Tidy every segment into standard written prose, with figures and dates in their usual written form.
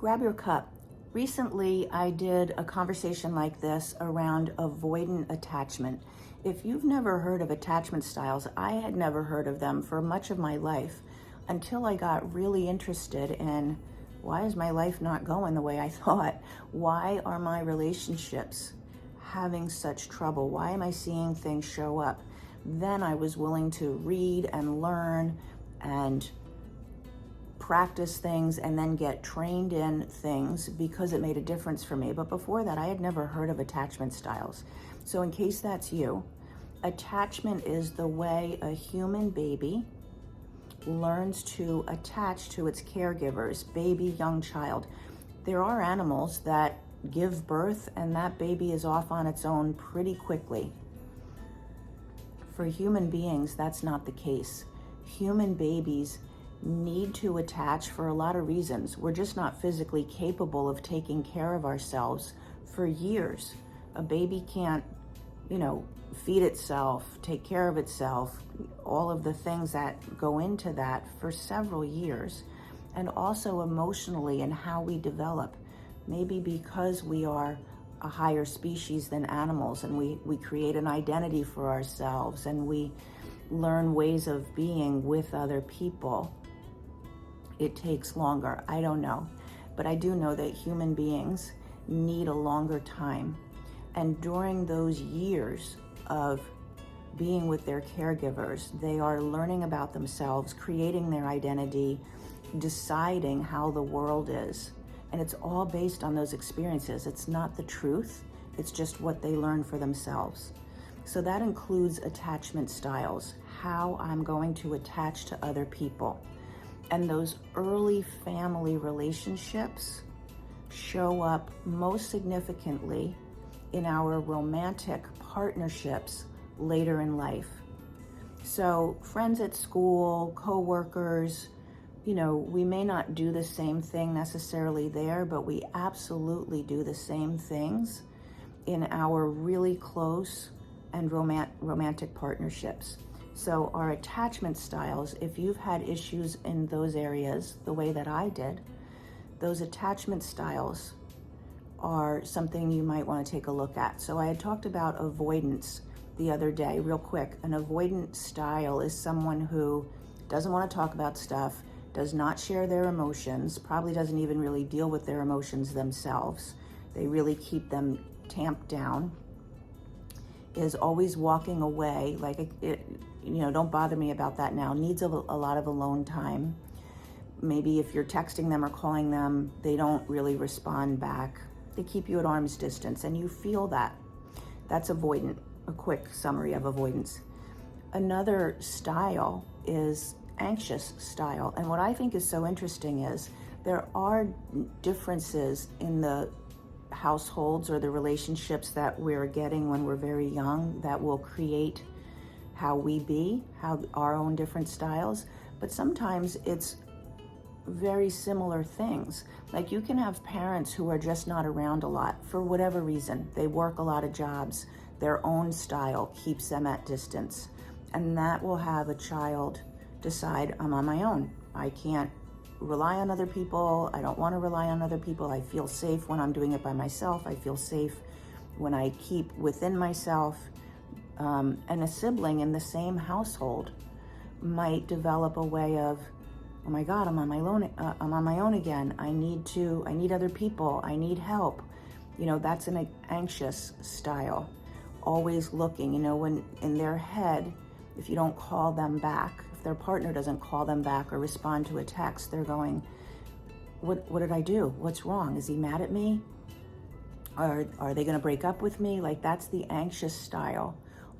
Grab your cup. Recently, I did a conversation like this around avoidant attachment. If you've never heard of attachment styles, I had never heard of them for much of my life until I got really interested in why is my life not going the way I thought? Why are my relationships having such trouble? Why am I seeing things show up? Then I was willing to read and learn and practice things and then get trained in things because it made a difference for me. But before that, I had never heard of attachment styles. So in case that's you, attachment is the way a human baby learns to attach to its caregivers, baby, young child. There are animals that give birth and that baby is off on its own pretty quickly. For human beings, that's not the case. Human babies need to attach for a lot of reasons. We're just not physically capable of taking care of ourselves for years. A baby can't, feed itself, take care of itself, all of the things that go into that for several years. And also emotionally and how we develop. Maybe because we are a higher species than animals and we create an identity for ourselves and we learn ways of being with other people. It takes longer. I don't know. But I do know that human beings need a longer time. And during those years of being with their caregivers, they are learning about themselves, creating their identity, deciding how the world is. And it's all based on those experiences. It's not the truth. It's just what they learn for themselves. So that includes attachment styles, how I'm going to attach to other people. And those early family relationships show up most significantly in our romantic partnerships later in life. So friends at school, co-workers, we may not do the same thing necessarily there, but we absolutely do the same things in our really close and romantic partnerships. So our attachment styles, if you've had issues in those areas, the way that I did, those attachment styles are something you might want to take a look at. So I had talked about avoidance the other day, real quick. An avoidant style is someone who doesn't want to talk about stuff, does not share their emotions, probably doesn't even really deal with their emotions themselves. They really keep them tamped down, is always walking away, don't bother me about that now, needs a lot of alone time. Maybe if you're texting them or calling them, they don't really respond back. They keep you at arm's distance and you feel that. That's avoidant, a quick summary of avoidance. Another style is anxious style. And what I think is so interesting is there are differences in the households or the relationships that we're getting when we're very young that will create how we be, how our own different styles. But sometimes it's very similar things. Like you can have parents who are just not around a lot for whatever reason. They work a lot of jobs. Their own style keeps them at distance. And that will have a child decide, I'm on my own. I can't rely on other people. I don't want to rely on other people. I feel safe when I'm doing it by myself. I feel safe when I keep within myself. And a sibling in the same household might develop a way of, oh my God, I'm on my own again. I need other people. I need help. That's an anxious style. Always looking, when in their head, if you don't call them back, if their partner doesn't call them back or respond to a text, they're going, what did I do? What's wrong? Is he mad at me? Are they going to break up with me? That's the anxious style,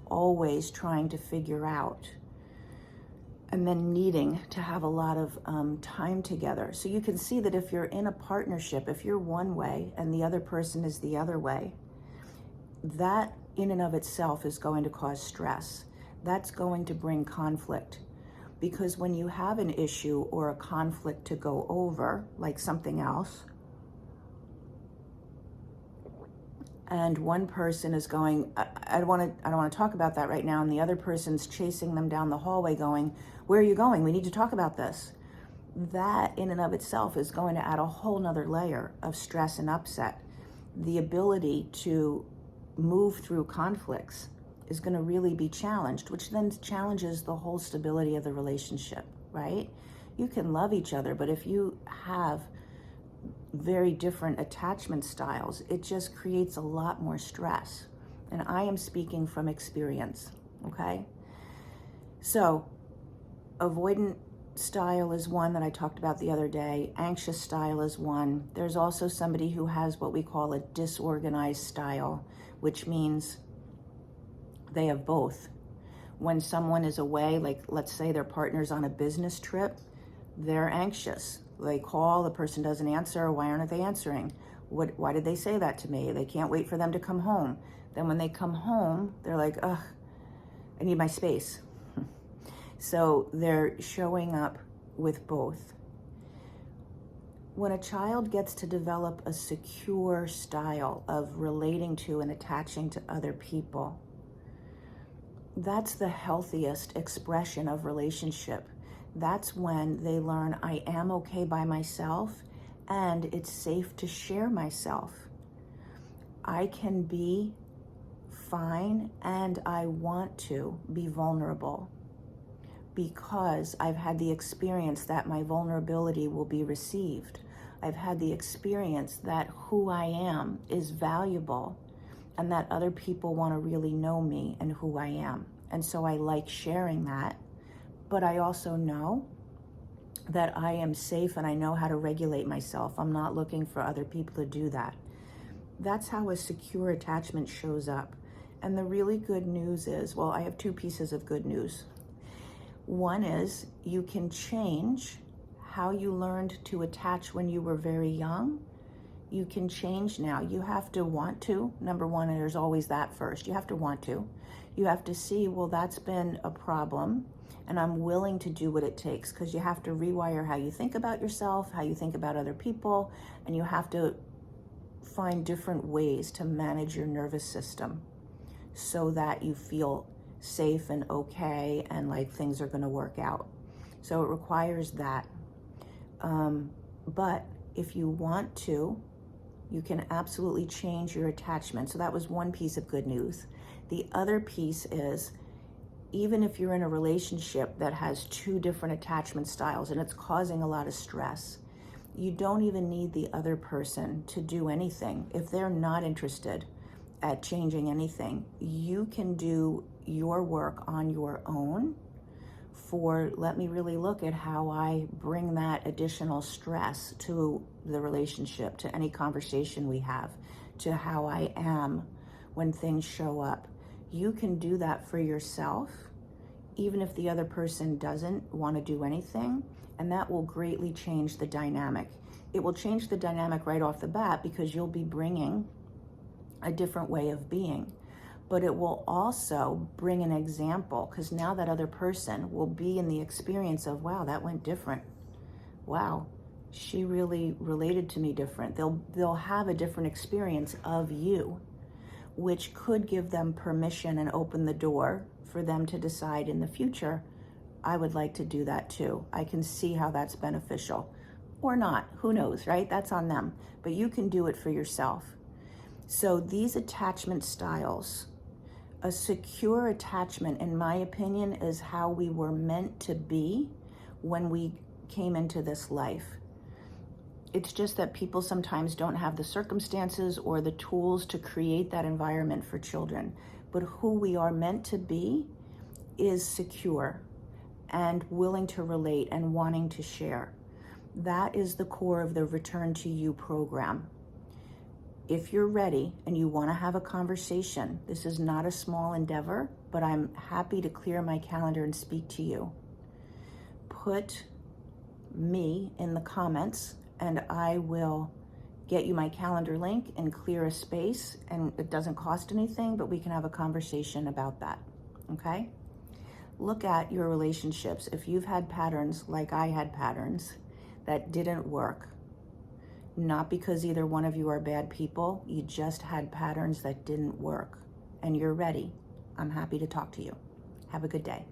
always trying to figure out and then needing to have a lot of time together. So you can see that if you're in a partnership, if you're one way and the other person is the other way, that in and of itself is going to cause stress. That's going to bring conflict. Because when you have an issue or a conflict to go over, like something else, and one person is going, I don't want to talk about that right now, and the other person's chasing them down the hallway going, where are you going? We need to talk about this. that in and of itself is going to add a whole nother layer of stress and upset. The ability to move through conflicts is going to really be challenged, which then challenges the whole stability of the relationship, right? You can love each other, but if you have very different attachment styles, it just creates a lot more stress. And I am speaking from experience, okay? So, avoidant style is one that I talked about the other day. Anxious style is one. There's also somebody who has what we call a disorganized style, which means they have both. When someone is away, like let's say their partner's on a business trip, they're anxious. They call, the person doesn't answer. Why aren't they answering? Why did they say that to me? They can't wait for them to come home. Then when they come home, they're like, ugh, I need my space. So they're showing up with both. When a child gets to develop a secure style of relating to and attaching to other people, that's the healthiest expression of relationship. That's when they learn I am okay by myself and it's safe to share myself. I can be fine and I want to be vulnerable because I've had the experience that my vulnerability will be received. I've had the experience that who I am is valuable and that other people want to really know me and who I am. And so I like sharing that, but I also know that I am safe and I know how to regulate myself. I'm not looking for other people to do that. That's how a secure attachment shows up. And the really good news is, well, I have two pieces of good news. One is you can change how you learned to attach when you were very young. You can change now. You have to want to. Number one, and there's always that first. You have to want to. You have to see, well, that's been a problem, and I'm willing to do what it takes, because you have to rewire how you think about yourself, how you think about other people, and you have to find different ways to manage your nervous system so that you feel safe and okay and like things are going to work out. So it requires that. But if you want to, you can absolutely change your attachment. So that was one piece of good news. The other piece is, even if you're in a relationship that has two different attachment styles and it's causing a lot of stress, you don't even need the other person to do anything. If they're not interested at changing anything, you can do your work on your own for, let me really look at how I bring that additional stress to the relationship, to any conversation we have, to how I am when things show up. You can do that for yourself, even if the other person doesn't want to do anything, and that will greatly change the dynamic. It will change the dynamic right off the bat because you'll be bringing a different way of being. But it will also bring an example, because now that other person will be in the experience of, wow, that went different. Wow, she really related to me different. They'll have a different experience of you, which could give them permission and open the door for them to decide in the future, I would like to do that too. I can see how that's beneficial. Or not, who knows, right? That's on them. But you can do it for yourself. So these attachment styles, a secure attachment, in my opinion, is how we were meant to be when we came into this life. It's just that people sometimes don't have the circumstances or the tools to create that environment for children. But who we are meant to be is secure and willing to relate and wanting to share. That is the core of the Return to You program. If you're ready and you want to have a conversation, this is not a small endeavor, but I'm happy to clear my calendar and speak to you. Put me in the comments and I will get you my calendar link and clear a space, and it doesn't cost anything, but we can have a conversation about that, okay? Look at your relationships. If you've had patterns like I had patterns that didn't work, not because either one of you are bad people, you just had patterns that didn't work, and you're ready. I'm happy to talk to you. Have a good day.